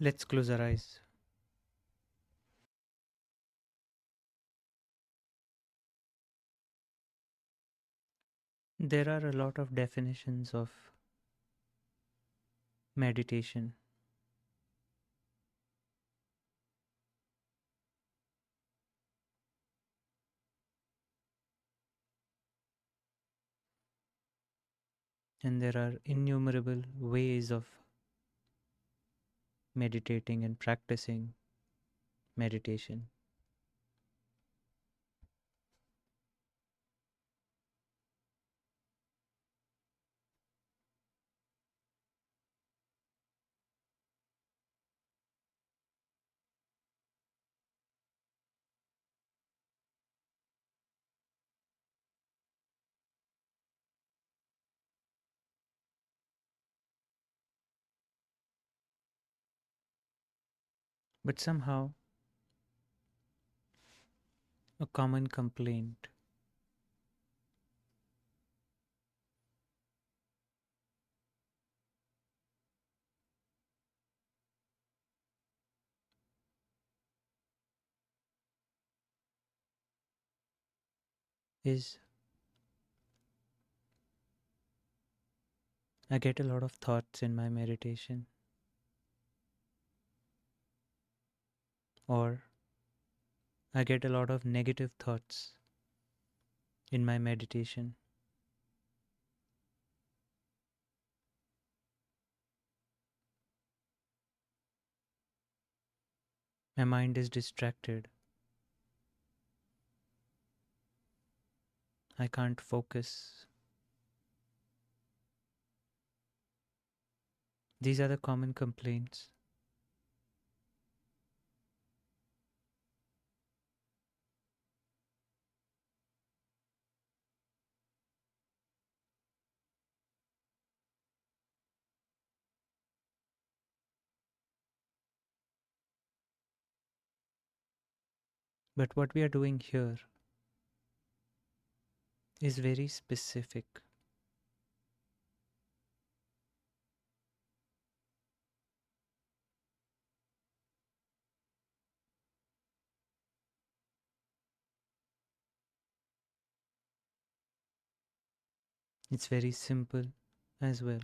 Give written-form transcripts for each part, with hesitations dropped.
Let's close our eyes. There are a lot of definitions of meditation, and there are innumerable ways of meditating and practicing meditation. But somehow, a common complaint is I get a lot of thoughts in my meditation, or I get a lot of negative thoughts in my meditation. My mind is distracted. I can't focus. These are the common complaints. But what we are doing here is very specific. It's very simple as well.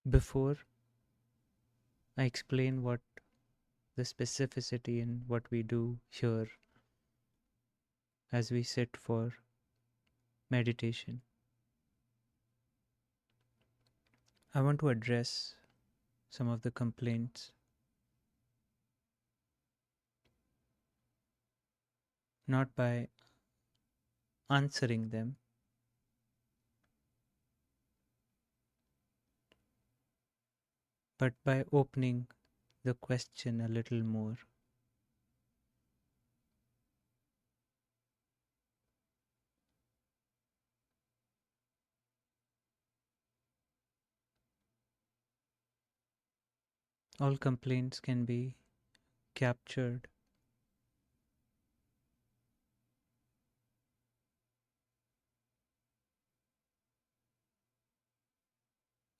Before I explain what the specificity in what we do here as we sit for meditation, I want to address some of the complaints, not by answering them, but by opening the question a little more. All complaints can be captured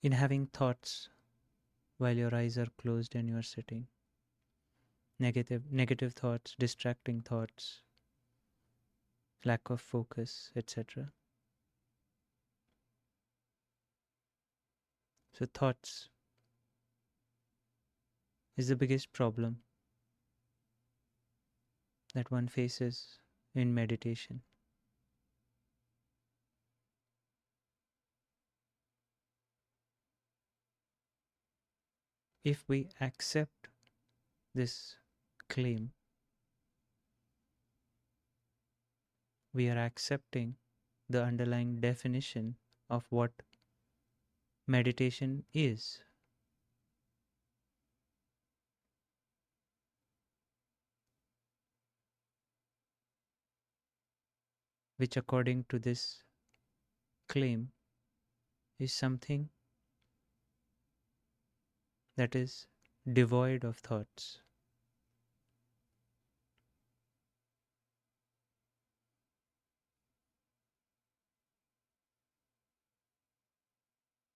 in having thoughts while your eyes are closed and you are sitting. Negative thoughts, distracting thoughts, lack of focus, etc. So thoughts is the biggest problem that one faces in meditation. If we accept this claim, we are accepting the underlying definition of what meditation is. which according to this claim is something that is devoid of thoughts.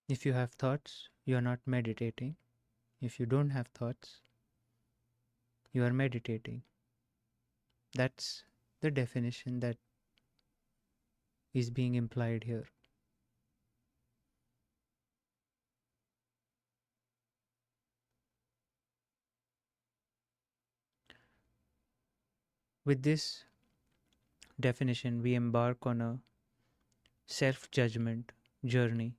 If you have thoughts, you are not meditating. If you don't have thoughts, you are meditating. That's the definition that is being implied here. With this definition, we embark on a self judgment journey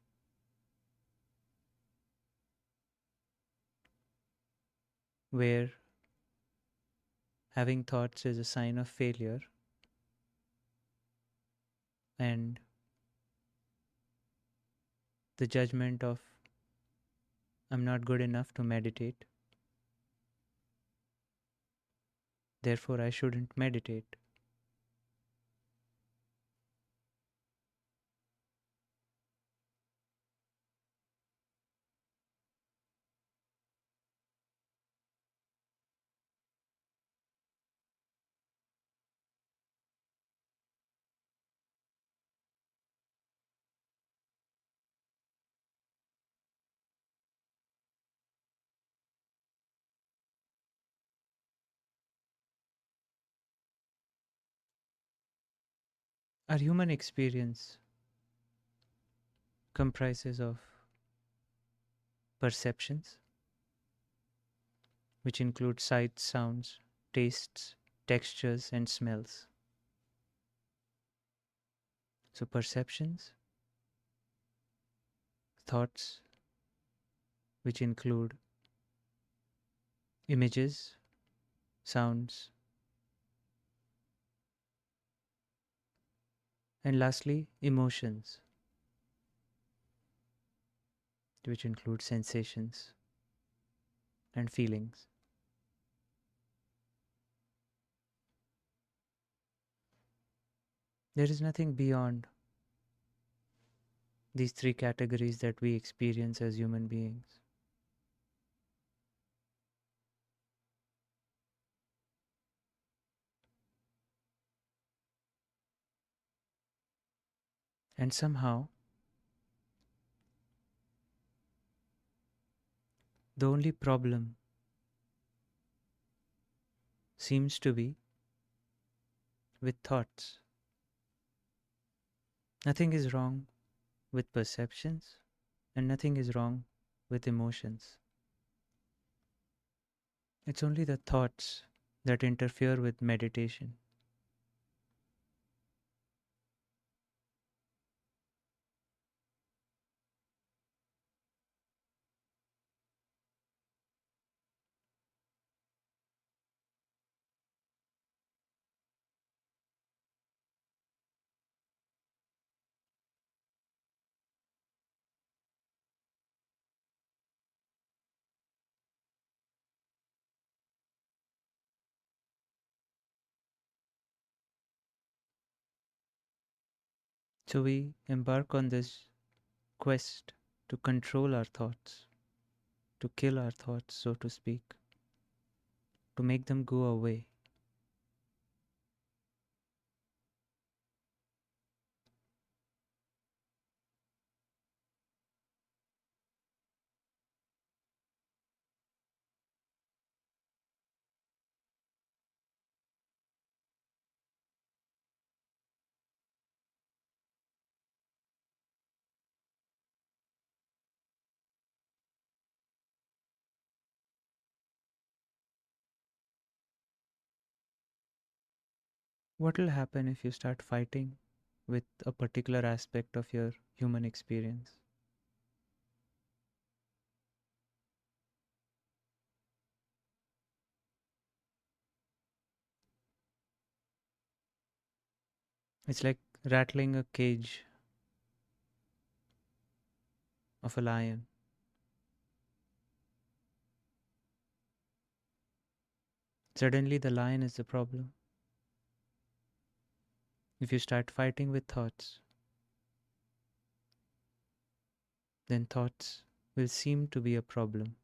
where having thoughts is a sign of failure and the judgment of I'm not good enough to meditate, therefore I shouldn't meditate. Our human experience comprises of perceptions, which include sights, sounds, tastes, textures, and smells. So, perceptions, thoughts, which include images, sounds, and lastly, emotions, which include sensations and feelings. There is nothing beyond these three categories that we experience as human beings. And somehow, the only problem seems to be with thoughts. Nothing is wrong with perceptions, and nothing is wrong with emotions. It's only the thoughts that interfere with meditation. So we embark on this quest to control our thoughts, to kill our thoughts, so to speak, to make them go away. What will happen if you start fighting with a particular aspect of your human experience? It's like rattling a cage of a lion. Suddenly, the lion is the problem. If you start fighting with thoughts, then thoughts will seem to be a problem.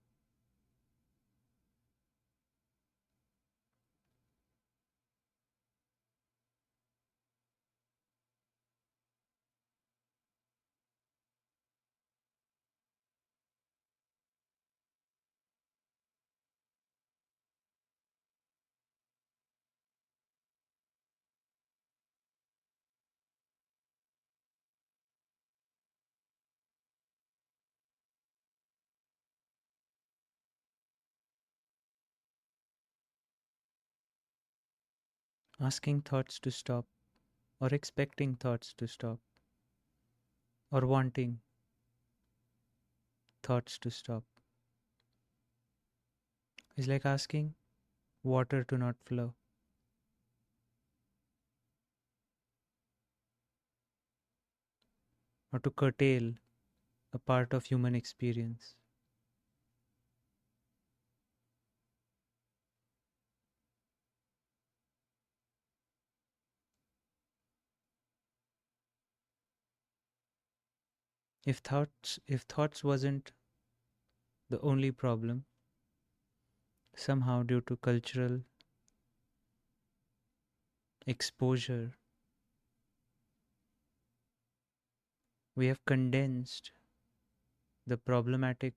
Asking thoughts to stop, or expecting thoughts to stop, or wanting thoughts to stop is like asking water to not flow, or to curtail a part of human experience. If thoughts wasn't the only problem, somehow due to cultural exposure, we have condensed the problematic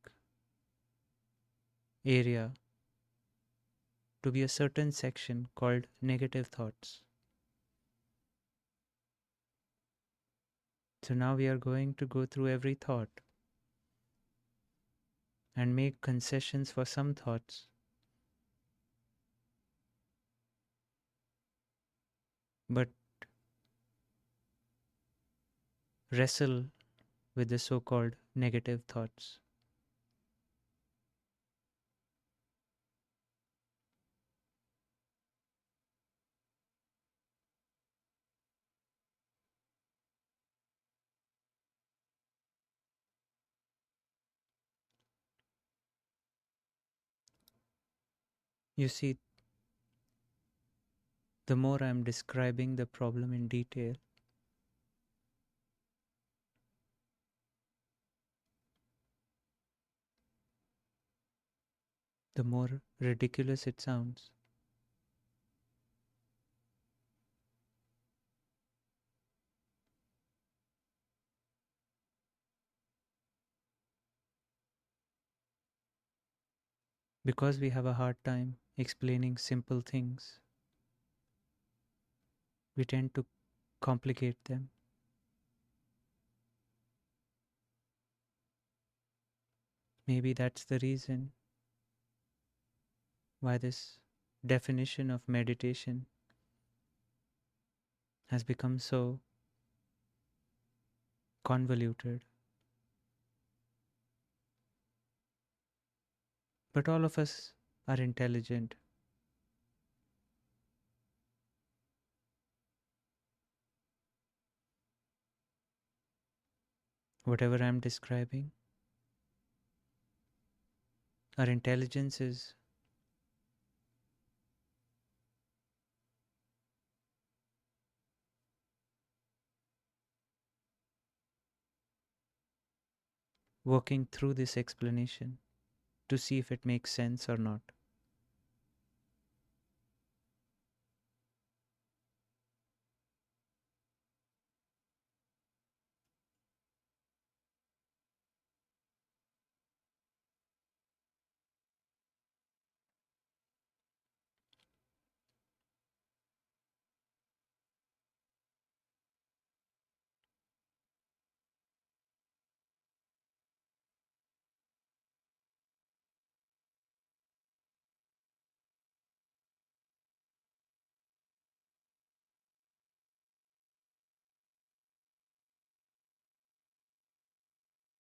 area to be a certain section called negative thoughts. So now we are going to go through every thought and make concessions for some thoughts, but wrestle with the so called negative thoughts. You see, the more I am describing the problem in detail, the more ridiculous it sounds. Because we have a hard time explaining simple things, we tend to complicate them. Maybe that's the reason why this definition of meditation has become so convoluted. But all of us are intelligent. Whatever I'm describing, our intelligence is working through this explanation to see if it makes sense or not.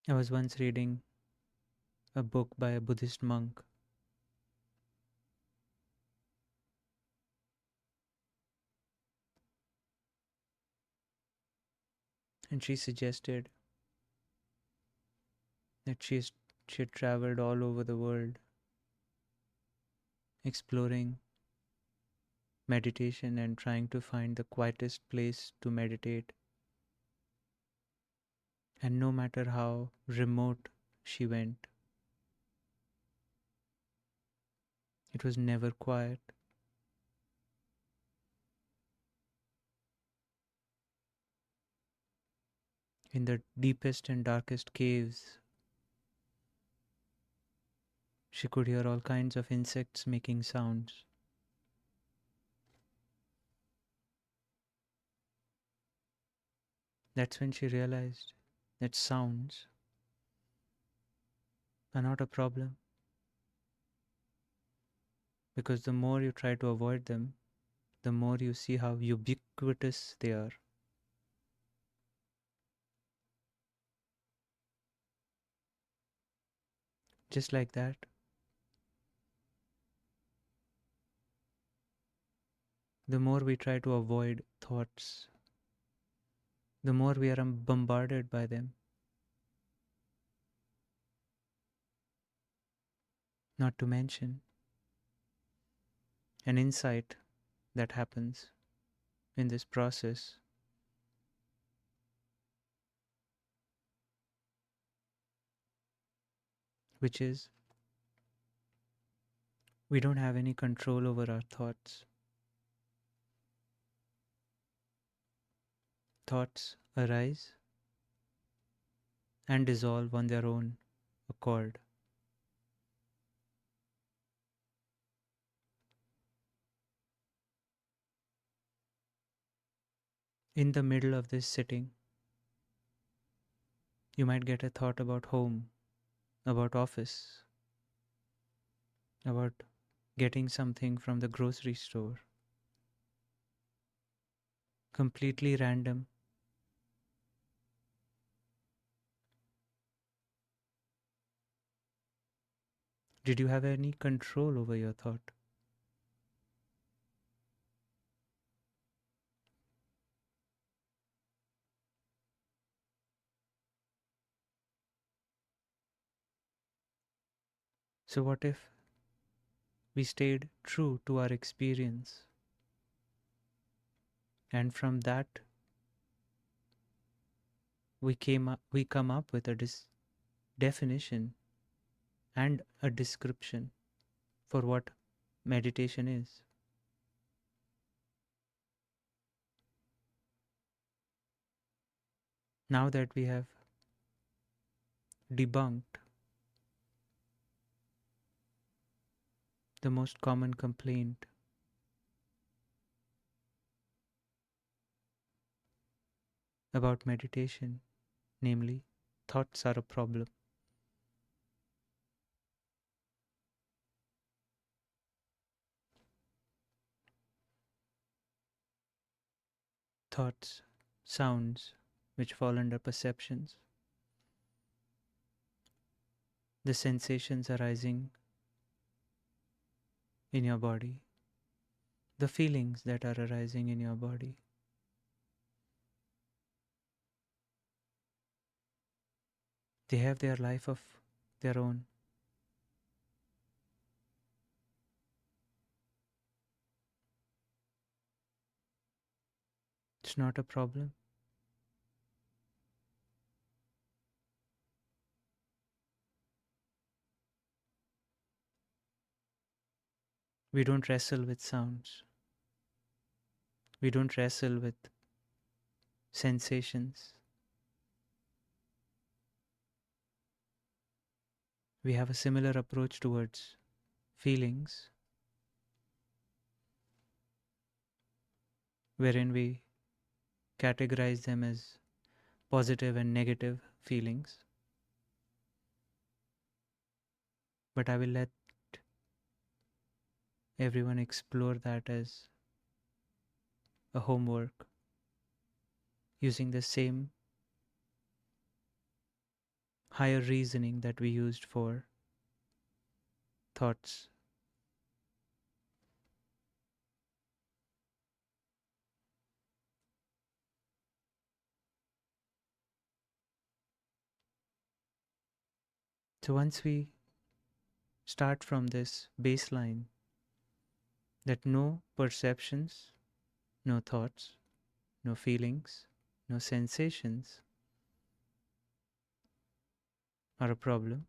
I was once reading a book by a Buddhist monk, and she suggested that she had traveled all over the world exploring meditation and trying to find the quietest place to meditate. And no matter how remote she went, it was never quiet. In the deepest and darkest caves, she could hear all kinds of insects making sounds. That's when she realized that sounds are not a problem, because the more you try to avoid them, the more you see how ubiquitous they are. Just like that, the more we try to avoid thoughts, the more we are bombarded by them. Not to mention an insight that happens in this process, which is we don't have any control over our thoughts. Thoughts arise and dissolve on their own accord. In the middle of this sitting, you might get a thought about home, about office, about getting something from the grocery store. Completely random. Did you have any control over your thought? So, what if we stayed true to our experience, and from that we come up with a definition and a description for what meditation is? Now that we have debunked the most common complaint about meditation, namely, thoughts are a problem. Thoughts, sounds, which fall under perceptions, the sensations arising in your body, the feelings that are arising in your body. They have their life of their own. It's not a problem. We don't wrestle with sounds. We don't wrestle with sensations. We have a similar approach towards feelings, wherein we categorize them as positive and negative feelings. But I will let everyone explore that as a homework using the same higher reasoning that we used for thoughts. So once we start from this baseline that no perceptions, no thoughts, no feelings, no sensations are a problem,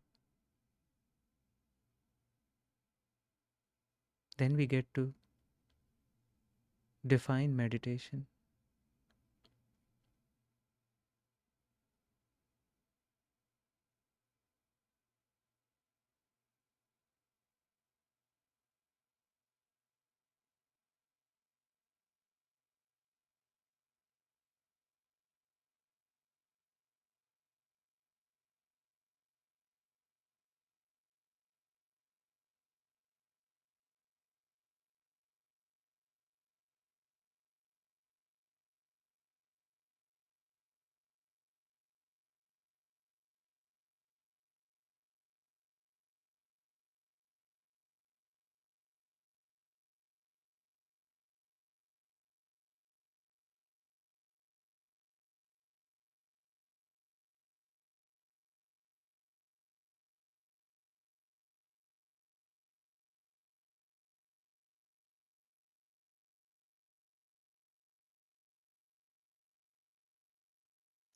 then we get to define meditation.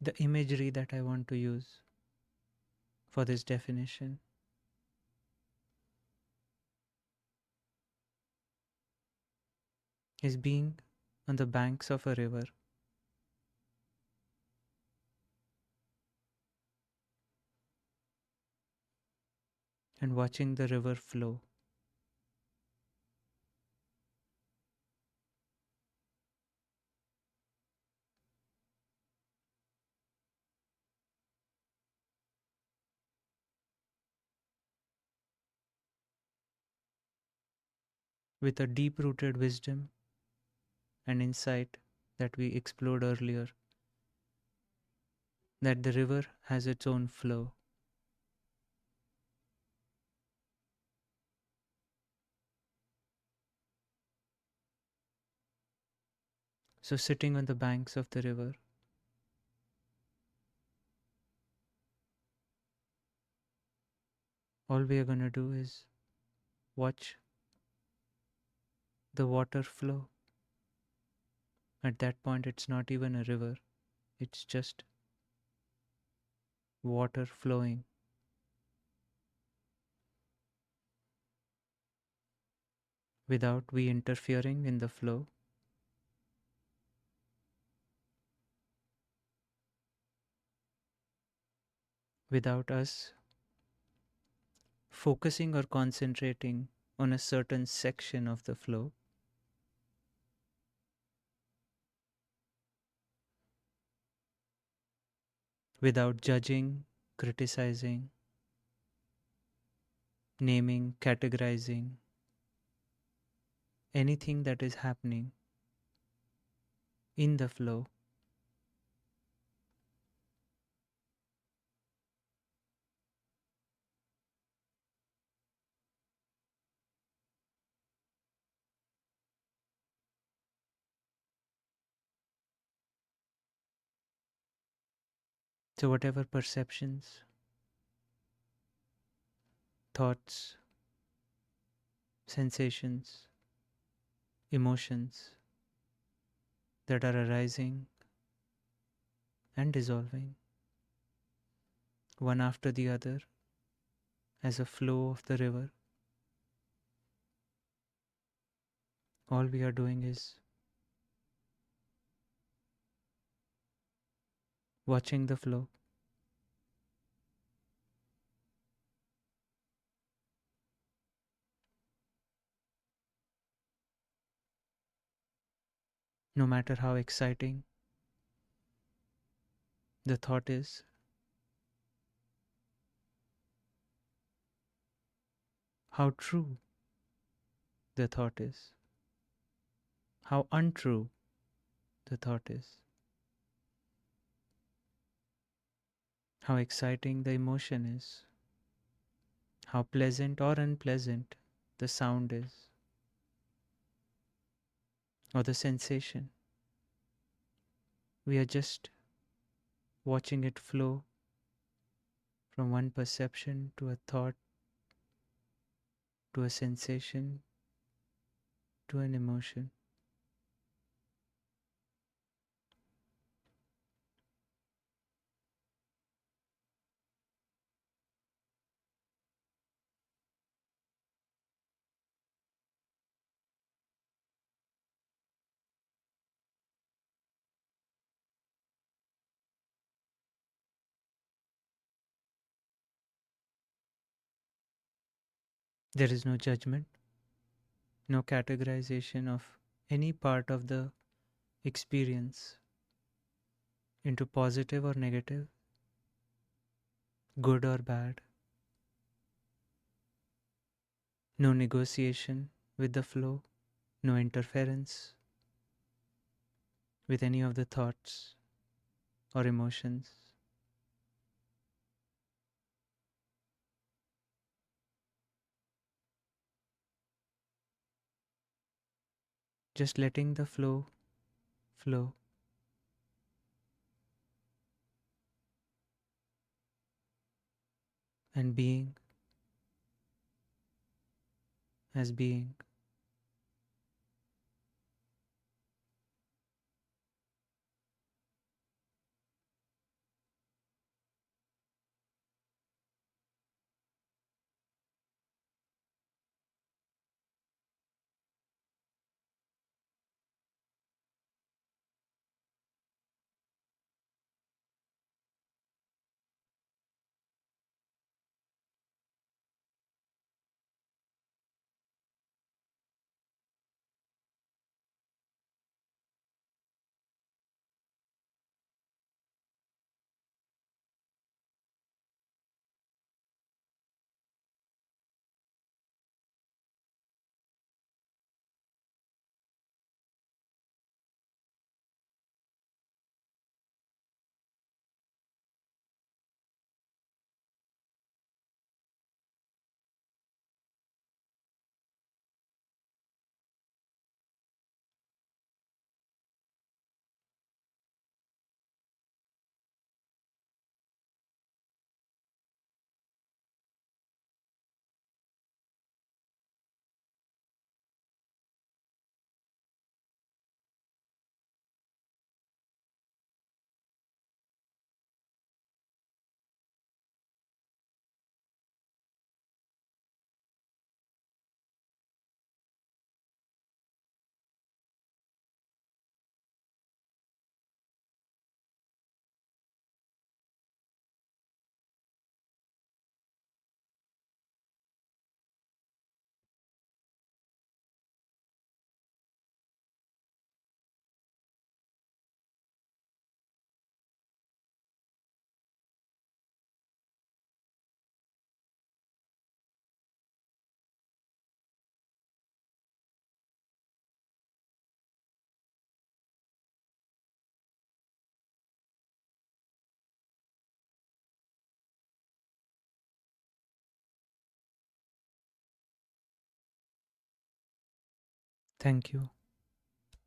The imagery that I want to use for this definition is being on the banks of a river and watching the river flow with a deep rooted wisdom and insight that we explored earlier, that the river has its own flow. So, sitting on the banks of the river, all we are going to do is watch the water flow. At that point, it's not even a river, it's just water flowing without we interfering in the flow, without us focusing or concentrating on a certain section of the flow, without judging, criticizing, naming, categorizing anything that is happening in the flow. So, whatever perceptions, thoughts, sensations, emotions that are arising and dissolving one after the other as a flow of the river, all we are doing is watching the flow, no matter how exciting the thought is, how true the thought is, how untrue the thought is, how exciting the emotion is, how pleasant or unpleasant the sound is, or the sensation. We are just watching it flow from one perception to a thought, to a sensation, to an emotion. There is no judgment, no categorization of any part of the experience into positive or negative, good or bad, no negotiation with the flow, no interference with any of the thoughts or emotions. Just letting the flow flow and being as being. Thank you.